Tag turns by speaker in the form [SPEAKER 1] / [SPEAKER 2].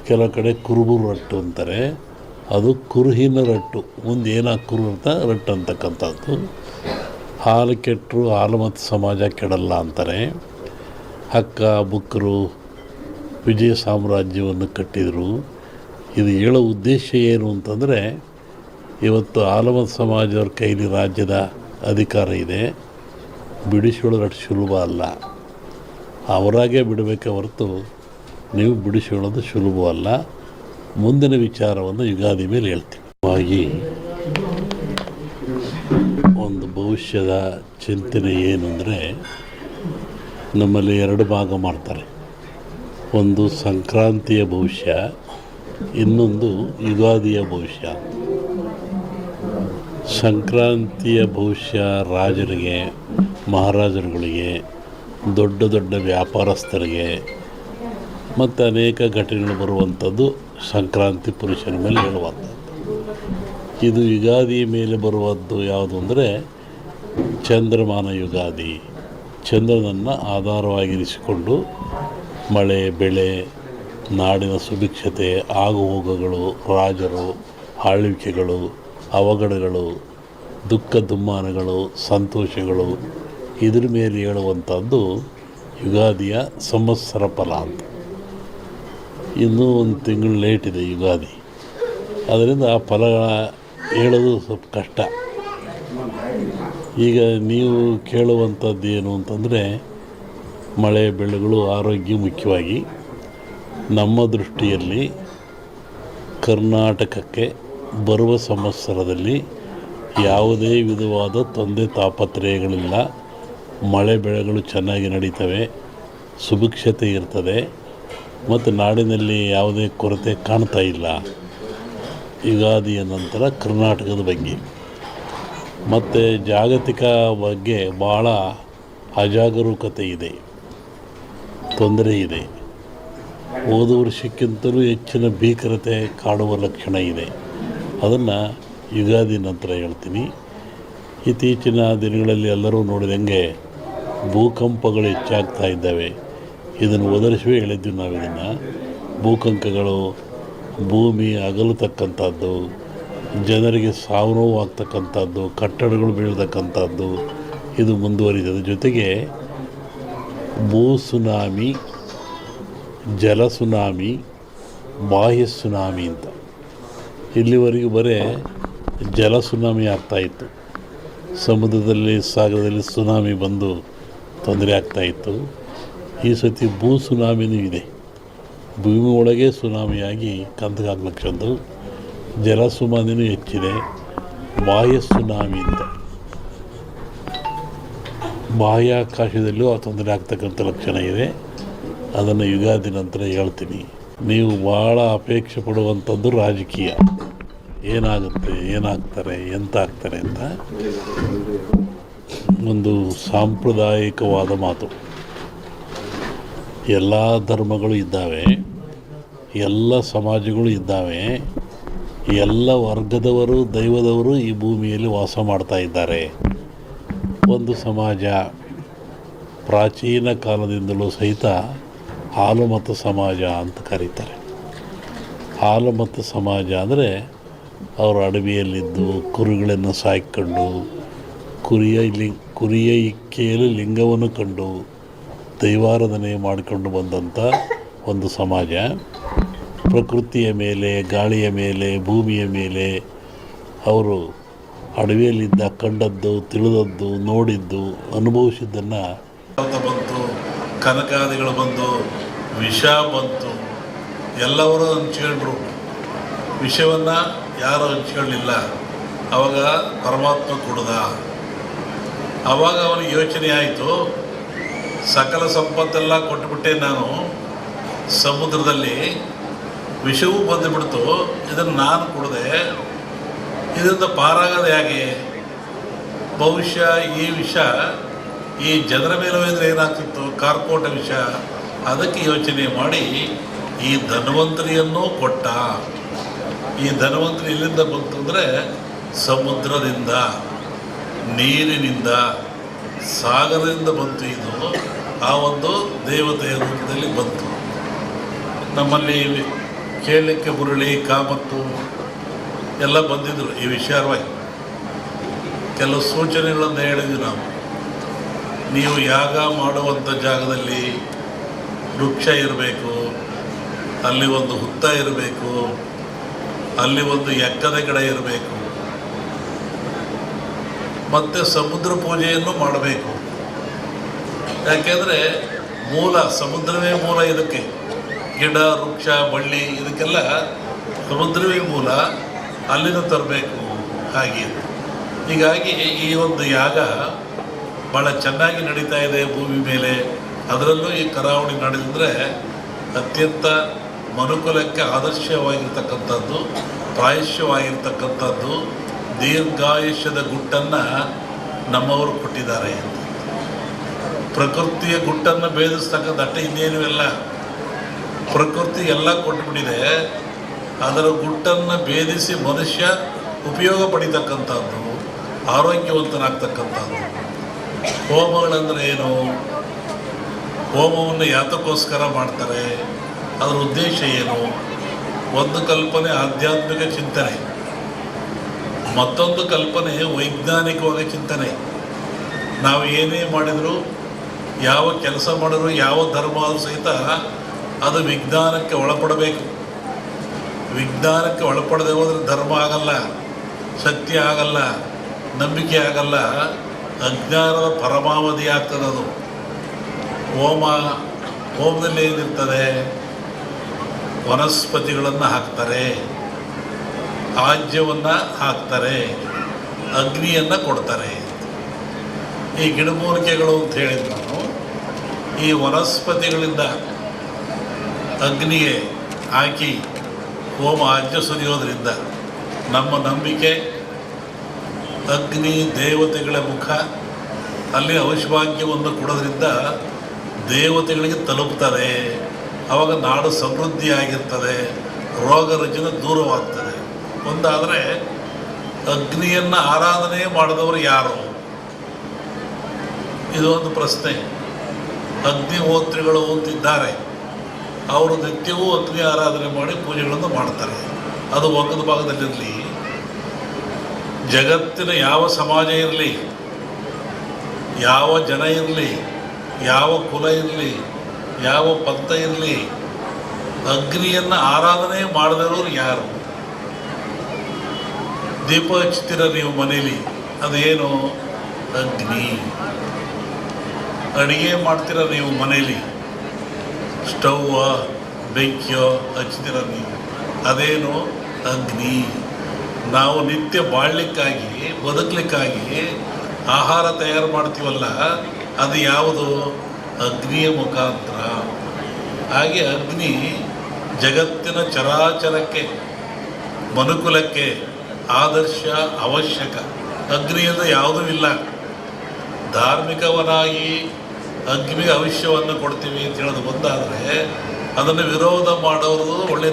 [SPEAKER 1] ಕೆಲವು ಕಡೆ ಕುರುಬೂರು ರಟ್ಟು ಅಂತಾರೆ. ಅದು ಕುರುಹಿನ ರಟ್ಟು, ಮುಂದೆ ಏನಾಗಿ ಕುರು ಅಂತ ರಟ್ಟು ಅಂತಕ್ಕಂಥದ್ದು. ಹಾಲು ಕೆಟ್ಟರು ಹಾಲು ಮತ್ತು ಸಮಾಜ ಕೆಡಲ್ಲ ಅಂತಾರೆ. ಹಕ್ಕ ಬುಕ್ಕರು ವಿಜಯ ಸಾಮ್ರಾಜ್ಯವನ್ನು ಕಟ್ಟಿದರು. ಇದು ಹೇಳೋ ಉದ್ದೇಶ ಏನು ಅಂತಂದರೆ, ಇವತ್ತು ಆಲಮತ ಸಮಾಜದವ್ರ ಕೈಲಿ ರಾಜ್ಯದ ಅಧಿಕಾರ ಇದೆ. ಬಿಡಿಸ್ಕೊಳ್ಳೋದು ಅಷ್ಟು ಸುಲಭ ಅಲ್ಲ. ಅವರಾಗೆ ಬಿಡಬೇಕೆ ಹೊರತು ನೀವು ಬಿಡಿಸ್ಕೊಳ್ಳೋದು ಸುಲಭವಲ್ಲ. ಮುಂದಿನ ವಿಚಾರವನ್ನು ಯುಗಾದಿ ಮೇಲೆ ಹೇಳ್ತೀವಿ. ಹಾಗಾಗಿ ಒಂದು ಭವಿಷ್ಯದ ಚಿಂತನೆ ಏನು ಅಂದರೆ, ನಮ್ಮಲ್ಲಿ ಎರಡು ಭಾಗ ಮಾಡ್ತಾರೆ. ಒಂದು ಸಂಕ್ರಾಂತಿಯ ಭವಿಷ್ಯ, ಇನ್ನೊಂದು ಯುಗಾದಿಯ ಭವಿಷ್ಯ. ಸಂಕ್ರಾಂತಿಯ ಭವಿಷ್ಯ ರಾಜರಿಗೆ, ಮಹಾರಾಜರುಗಳಿಗೆ, ದೊಡ್ಡ ದೊಡ್ಡ ವ್ಯಾಪಾರಸ್ಥರಿಗೆ ಮತ್ತು ಅನೇಕ ಘಟನೆಗಳು ಬರುವಂಥದ್ದು ಸಂಕ್ರಾಂತಿ ಪುರುಷನ ಮೇಲೆ ಹೇಳುವಂಥದ್ದು. ಇದು ಯುಗಾದಿ ಮೇಲೆ ಬರುವದ್ದು ಯಾವುದು ಅಂದರೆ ಚಂದ್ರಮಾನ ಯುಗಾದಿ. ಚಂದ್ರನನ್ನು ಆಧಾರವಾಗಿರಿಸಿಕೊಂಡು ಮಳೆ, ಬೆಳೆ, ನಾಡಿನ ಸುಭಿಕ್ಷತೆ, ಆಗುಹೋಗುಗಳು, ರಾಜರು, ಆಳ್ವಿಕೆಗಳು, ಅವಘಡಗಳು, ದುಃಖ ದುಮ್ಮಾನಗಳು, ಸಂತೋಷಗಳು, ಇದ್ರ ಮೇಲೆ ಹೇಳುವಂಥದ್ದು ಯುಗಾದಿಯ ಸಂವತ್ಸರ ಫಲ ಅಂತ. ಇನ್ನೂ ಒಂದು ತಿಂಗಳು ಲೇಟ್ ಇದೆ ಯುಗಾದಿ. ಅದರಿಂದ ಆ ಫಲ ಹೇಳೋದು ಸ್ವಲ್ಪ ಕಷ್ಟ. ಈಗ ನೀವು ಕೇಳುವಂಥದ್ದು ಏನು ಅಂತಂದರೆ, ಮಳೆ ಬೆಳೆಗಳು, ಆರೋಗ್ಯ ಮುಖ್ಯವಾಗಿ. ನಮ್ಮ ದೃಷ್ಟಿಯಲ್ಲಿ ಕರ್ನಾಟಕಕ್ಕೆ ಬರುವ ಸಂವತ್ಸರದಲ್ಲಿ ಯಾವುದೇ ವಿಧವಾದ ತೊಂದರೆ ತಾಪತ್ರಯಗಳಿಲ್ಲ. ಮಳೆ ಬೆಳೆಗಳು ಚೆನ್ನಾಗಿ ನಡೀತವೆ, ಸುಭಿಕ್ಷತೆ ಇರ್ತದೆ ಮತ್ತು ನಾಡಿನಲ್ಲಿ ಯಾವುದೇ ಕೊರತೆ ಕಾಣ್ತಾ ಇಲ್ಲ. ಯುಗಾದಿಯ ನಂತರ ಕರ್ನಾಟಕದ ಬಗ್ಗೆ ಮತ್ತು ಜಾಗತಿಕ ಬಗ್ಗೆ ಭಾಳ ಅಜಾಗರೂಕತೆ ಇದೆ, ತೊಂದರೆ ಇದೆ. ಹೋದ ವರ್ಷಕ್ಕಿಂತಲೂ ಹೆಚ್ಚಿನ ಭೀಕರತೆ ಕಾಡುವ ಲಕ್ಷಣ ಇದೆ. ಅದನ್ನು ಯುಗಾದಿ ನಂತರ ಹೇಳ್ತೀನಿ. ಇತ್ತೀಚಿನ ದಿನಗಳಲ್ಲಿ ಎಲ್ಲರೂ ನೋಡಿದಂಗೆ ಭೂಕಂಪಗಳು ಹೆಚ್ಚಾಗ್ತಾ ಇದ್ದಾವೆ. ಇದನ್ನು ಒದರಿಸುವೆ ಹೇಳಿದ್ವಿ ನಾವು. ಇದನ್ನು ಭೂಕಂಪಗಳು, ಭೂಮಿ ಅಗಲತಕ್ಕಂಥದ್ದು, ಜನರಿಗೆ ಸಾವು ನೋವು ಆಗ್ತಕ್ಕಂಥದ್ದು, ಕಟ್ಟಡಗಳು ಬೀಳ್ತಕ್ಕಂಥದ್ದು ಇದು ಮುಂದುವರಿದ ಜೊತೆಗೆ ಭೂ ಸುನಾಮಿ, ಜಲ ಸುನಾಮಿ, ಬಾಹ್ಯ ಸುನಾಮಿ ಅಂತ. ಇಲ್ಲಿವರೆಗೂ ಬರೀ ಜಲ ಸುನಾಮಿ ಆಗ್ತಾಯಿತ್ತು. ಸಮುದ್ರದಲ್ಲಿ, ಸಾಗರದಲ್ಲಿ ಸುನಾಮಿ ಬಂದು ತೊಂದರೆ ಆಗ್ತಾಯಿತ್ತು. ಈ ಸತಿ ಭೂ ಸುನಾಮಿನೂ ಇದೆ. ಭೂಮಿ ಒಳಗೆ ಸುನಾಮಿಯಾಗಿ ಕಂದಗಾಗ್ಲಕ್ಷದ್ದು. ಜಲ ಸುನಾಮಿನೂ ಹೆಚ್ಚಿದೆ. ಬಾಹ್ಯ ಸುನಾಮಿ ಅಂತ ಬಾಹ್ಯಾಕಾಶದಲ್ಲೂ ಆ ತೊಂದರೆ ಆಗ್ತಕ್ಕಂಥ ಲಕ್ಷಣ ಇದೆ. ಅದನ್ನು ಯುಗಾದಿ ನಂತರ ಹೇಳ್ತೀನಿ. ನೀವು ಭಾಳ ಅಪೇಕ್ಷೆ ಪಡುವಂಥದ್ದು ರಾಜಕೀಯ. ಏನಾಗುತ್ತೆ, ಏನಾಗ್ತಾರೆ, ಎಂತ ಆಗ್ತಾರೆ ಅಂತ ಒಂದು ಸಾಂಪ್ರದಾಯಿಕವಾದ ಮಾತು. ಎಲ್ಲ ಧರ್ಮಗಳು ಇದ್ದಾವೆ, ಎಲ್ಲ ಸಮಾಜಗಳು ಇದ್ದಾವೆ, ಎಲ್ಲ ವರ್ಗದವರು, ದೈವದವರು ಈ ಭೂಮಿಯಲ್ಲಿ ವಾಸ ಮಾಡ್ತಾ ಇದ್ದಾರೆ. ಒಂದು ಸಮಾಜ ಪ್ರಾಚೀನ ಕಾಲದಿಂದಲೂ ಸಹಿತ ಹಾಲುಮತ ಸಮಾಜ ಅಂತ ಕರೀತಾರೆ. ಹಾಲುಮತ ಸಮಾಜ ಅಂದರೆ ಅವರು ಅಡವಿಯಲ್ಲಿದ್ದು ಕುರಿಗಳನ್ನು ಸಾಕಿಕೊಂಡು, ಕುರಿಯ ಇಕ್ಕೆಯಲ್ಲಿ ಲಿಂಗವನ್ನು ಕಂಡು ದೈವಾರಾಧನೆ ಮಾಡಿಕೊಂಡು ಬಂದಂಥ ಒಂದು ಸಮಾಜ. ಪ್ರಕೃತಿಯ ಮೇಲೆ, ಗಾಳಿಯ ಮೇಲೆ, ಭೂಮಿಯ ಮೇಲೆ ಅವರು ಅಡವಿಯಲ್ಲಿದ್ದ ಕಂಡದ್ದು, ತಿಳಿದದ್ದು, ನೋಡಿದ್ದು, ಅನುಭವಿಸಿದ್ದನ್ನು ಬಂತು. ಕನಕಾದಿಗಳು ಬಂದು, ವಿಷ ಬಂತು, ಎಲ್ಲವರು ಹಂಚ್ಕೊಂಡ್ರು. ವಿಷವನ್ನು ಯಾರು ಹಂಚ್ಕೊಳ್ಳಿಲ್ಲ. ಆವಾಗ ಪರಮಾತ್ಮ ಕೊಡ್ದ. ಆವಾಗ ಅವನಿಗೆ ಯೋಚನೆ ಆಯಿತು, ಸಕಲ ಸಂಪತ್ತೆಲ್ಲ ಕೊಟ್ಟುಬಿಟ್ಟೆ ನಾನು, ಸಮುದ್ರದಲ್ಲಿ ವಿಷವೂ ಬಂದುಬಿಡ್ತು, ಇದನ್ನು ನಾನು ಕೊಡದೆ, ಇದರಿಂದ ಪಾರಾಗೋದು ಹೇಗೆ? ಬಹುಶಃ ಈ ವಿಷ ಈ ಜನರ ಮೇಲೆ ಹೋದರೆ ಏನಾಗ್ತಿತ್ತು, ಕಾರ್ಕೋಟ ವಿಷ. ಅದಕ್ಕೆ ಯೋಚನೆ ಮಾಡಿ ಈ ಧನ್ವಂತರಿಯನ್ನು ಕೊಟ್ಟ. ಈ ಧನ್ವಂತರಿ ಎಲ್ಲಿಂದ ಬಂತು ಅಂದರೆ ಸಮುದ್ರದಿಂದ, ನೀರಿನಿಂದ, ಸಾಗರದಿಂದ ಬಂತು. ಇದು ಆ ಒಂದು ದೇವತೆಯ ರೂಪದಲ್ಲಿ ಬಂತು. ನಮ್ಮಲ್ಲಿ ಕೇಳಲಿಕ್ಕೆ ಮುರಳಿ ಕಾಮತ್ತು ಎಲ್ಲ ಬಂದಿದ್ದರು ಈ ವಿಚಾರವಾಗಿ. ಕೆಲವು ಸೂಚನೆಗಳನ್ನು ಹೇಳಿದ್ವಿ ನಾವು. ನೀವು ಯಾಗ ಮಾಡುವಂಥ ಜಾಗದಲ್ಲಿ ವೃಕ್ಷ ಇರಬೇಕು, ಅಲ್ಲಿ ಒಂದು ಹುತ್ತ ಇರಬೇಕು, ಅಲ್ಲಿ ಒಂದು ಎಕ್ಕದ ಗಿಡ ಇರಬೇಕು, ಮತ್ತು ಸಮುದ್ರ ಪೂಜೆಯನ್ನು ಮಾಡಬೇಕು. ಯಾಕೆಂದರೆ ಮೂಲ ಸಮುದ್ರವೇ ಮೂಲ ಇದಕ್ಕೆ. ಗಿಡ ವೃಕ್ಷ ಬಳ್ಳಿ ಇದಕ್ಕೆಲ್ಲ ಸಮುದ್ರವೇ ಮೂಲ, ಅಲ್ಲಿಂದ ತರಬೇಕು. ಹಾಗೆ ಹೀಗಾಗಿ ಈ ಒಂದು ಯಾಗ ಭಾಳ ಚೆನ್ನಾಗಿ ನಡೀತಾ ಇದೆ ಭೂಮಿ ಮೇಲೆ. ಅದರಲ್ಲೂ ಈ ಕರಾವಳಿ ನಡೆದಿದ್ರೆ ಅತ್ಯಂತ ಮನುಕುಲಕ್ಕೆ ಆದರ್ಶವಾಗಿರ್ತಕ್ಕಂಥದ್ದು, ಪ್ರಾಯಶ್ಯವಾಗಿರ್ತಕ್ಕಂಥದ್ದು, ದೀರ್ಘಾಯುಷ್ಯದ ಗುಟ್ಟನ್ನು ನಮ್ಮವರು ಕೊಟ್ಟಿದ್ದಾರೆ. ಪ್ರಕೃತಿಯ ಗುಟ್ಟನ್ನು ಭೇದಿಸ್ತಕ್ಕಂಥ ಅಟ್ಟ ಇನ್ನೇನು ಇಲ್ಲ, ಪ್ರಕೃತಿ ಎಲ್ಲ ಕೊಟ್ಟುಬಿಟ್ಟಿದೆ. ಅದರ ಗುಟ್ಟನ್ನು ಭೇದಿಸಿ ಮನುಷ್ಯ ಉಪಯೋಗ ಪಡಿತಕ್ಕಂಥದ್ದು, ಆರೋಗ್ಯವಂತನಾಗ್ತಕ್ಕಂಥದ್ದು. ಹೋಮಗಳಂದರೆ ಏನು? ಹೋಮವನ್ನು ಯಾತಕ್ಕೋಸ್ಕರ ಮಾಡ್ತಾರೆ? ಅದರ ಉದ್ದೇಶ ಏನು? ಒಂದು ಕಲ್ಪನೆ ಆಧ್ಯಾತ್ಮಿಕ ಚಿಂತನೆ, ಮತ್ತೊಂದು ಕಲ್ಪನೆ ವೈಜ್ಞಾನಿಕವಾಗಿ ಚಿಂತನೆ. ನಾವು ಏನೇ ಮಾಡಿದರೂ, ಯಾವ ಕೆಲಸ ಮಾಡಿದ್ರು, ಯಾವ ಧರ್ಮ ಆದರೂ ಸಹಿತ ಅದು ವಿಜ್ಞಾನಕ್ಕೆ ಒಳಪಡಬೇಕು. ವಿಜ್ಞಾನಕ್ಕೆ ಒಳಪಡದೆ ಹೋದರೆ ಧರ್ಮ ಆಗಲ್ಲ, ಸತ್ಯ ಆಗಲ್ಲ, ನಂಬಿಕೆ ಆಗಲ್ಲ, ಅಜ್ಞಾನದ ಪರಮಾವಧಿ ಆಗ್ತದೆ ಅದು. ಹೋಮದಲ್ಲಿ ಏನಿರ್ತದೆ? ವನಸ್ಪತಿಗಳನ್ನು ಹಾಕ್ತಾರೆ, ಆಜ್ಯವನ್ನು ಹಾಕ್ತಾರೆ, ಅಗ್ನಿಯನ್ನು ಕೊಡ್ತಾರೆ. ಈ ಗಿಡಮೂಲಿಕೆಗಳು ಅಂತ ಹೇಳಿದ್ರು ನಾನು. ಈ ವನಸ್ಪತಿಗಳಿಂದ ಅಗ್ನಿಗೆ ಹಾಕಿ ಹೋಮ ಆಜ್ಯ ಸುರಿಯೋದ್ರಿಂದ ನಮ್ಮ ನಂಬಿಕೆ ಅಗ್ನಿ ದೇವತೆಗಳ ಮುಖ, ಅಲ್ಲಿ ಔಷಭಾಗ್ಯವನ್ನು ಕೊಡೋದ್ರಿಂದ ದೇವತೆಗಳಿಗೆ ತಲುಪ್ತದೆ. ಆವಾಗ ನಾಡು ಸಮೃದ್ಧಿಯಾಗಿರ್ತದೆ, ರೋಗ ರುಜಿನ ದೂರವಾಗ್ತದೆ. ಒಂದಾದರೆ ಅಗ್ನಿಯನ್ನು ಆರಾಧನೆ ಮಾಡಿದವರು ಯಾರು? ಇದು ಒಂದು ಪ್ರಶ್ನೆ. ಅಗ್ನಿಹೋತ್ರಿಗಳು ಅಂತಿದ್ದಾರೆ, ಅವರು ನಿತ್ಯವೂ ಅಗ್ನಿ ಆರಾಧನೆ ಮಾಡಿ ಪೂಜೆಗಳನ್ನು ಮಾಡ್ತಾರೆ. ಅದು ಒಗ್ಗದ ಭಾಗದಲ್ಲಿರಲಿ, ಜಗತ್ತಿನ ಯಾವ ಸಮಾಜ ಇರಲಿ, ಯಾವ ಜನ ಇರಲಿ, ಯಾವ ಕುಲ ಇರಲಿ, ಯಾವ ಪಂಥ ಇರಲಿ, ಅಗ್ನಿಯನ್ನು ಆರಾಧನೆ ಮಾಡದಿರೋರು ಯಾರು? ದೀಪ ಹಚ್ತೀರ ನೀವು ಮನೇಲಿ, ಅದೇನು? ಅಗ್ನಿ. ಅಡುಗೆ ಮಾಡ್ತೀರ ನೀವು ಮನೇಲಿ, ಸ್ಟವ್ವ ಬೆಂಕಿಯೋ ಹಚ್ತೀರ ನೀವು, ಅದೇನು? ಅಗ್ನಿ. ನಾವು ನಿತ್ಯ ಬಾಳಲಿಕ್ಕಾಗಿ, ಬದುಕಲಿಕ್ಕಾಗಿ ಆಹಾರ ತಯಾರು ಮಾಡ್ತೀವಲ್ಲ, ಅದು ಯಾವುದು? ಅಗ್ನಿಯ ಮುಖಾಂತರ. ಹಾಗೆ ಅಗ್ನಿ ಜಗತ್ತಿನ ಚರಾಚರಕ್ಕೆ, ಮನುಕುಲಕ್ಕೆ ಆದರ್ಶ, ಅವಶ್ಯಕ. ಅಗ್ನಿಯಿಂದ ಯಾವುದೂ ಇಲ್ಲ. ಧಾರ್ಮಿಕವನಾಗಿ ಅಗ್ನಿಗೆ ಭವಿಷ್ಯವನ್ನು ಕೊಡ್ತೀವಿ ಅಂತ ಹೇಳೋದು ಬಂದಾದರೆ ಅದನ್ನು ವಿರೋಧ ಮಾಡೋದು ಒಳ್ಳೆಯ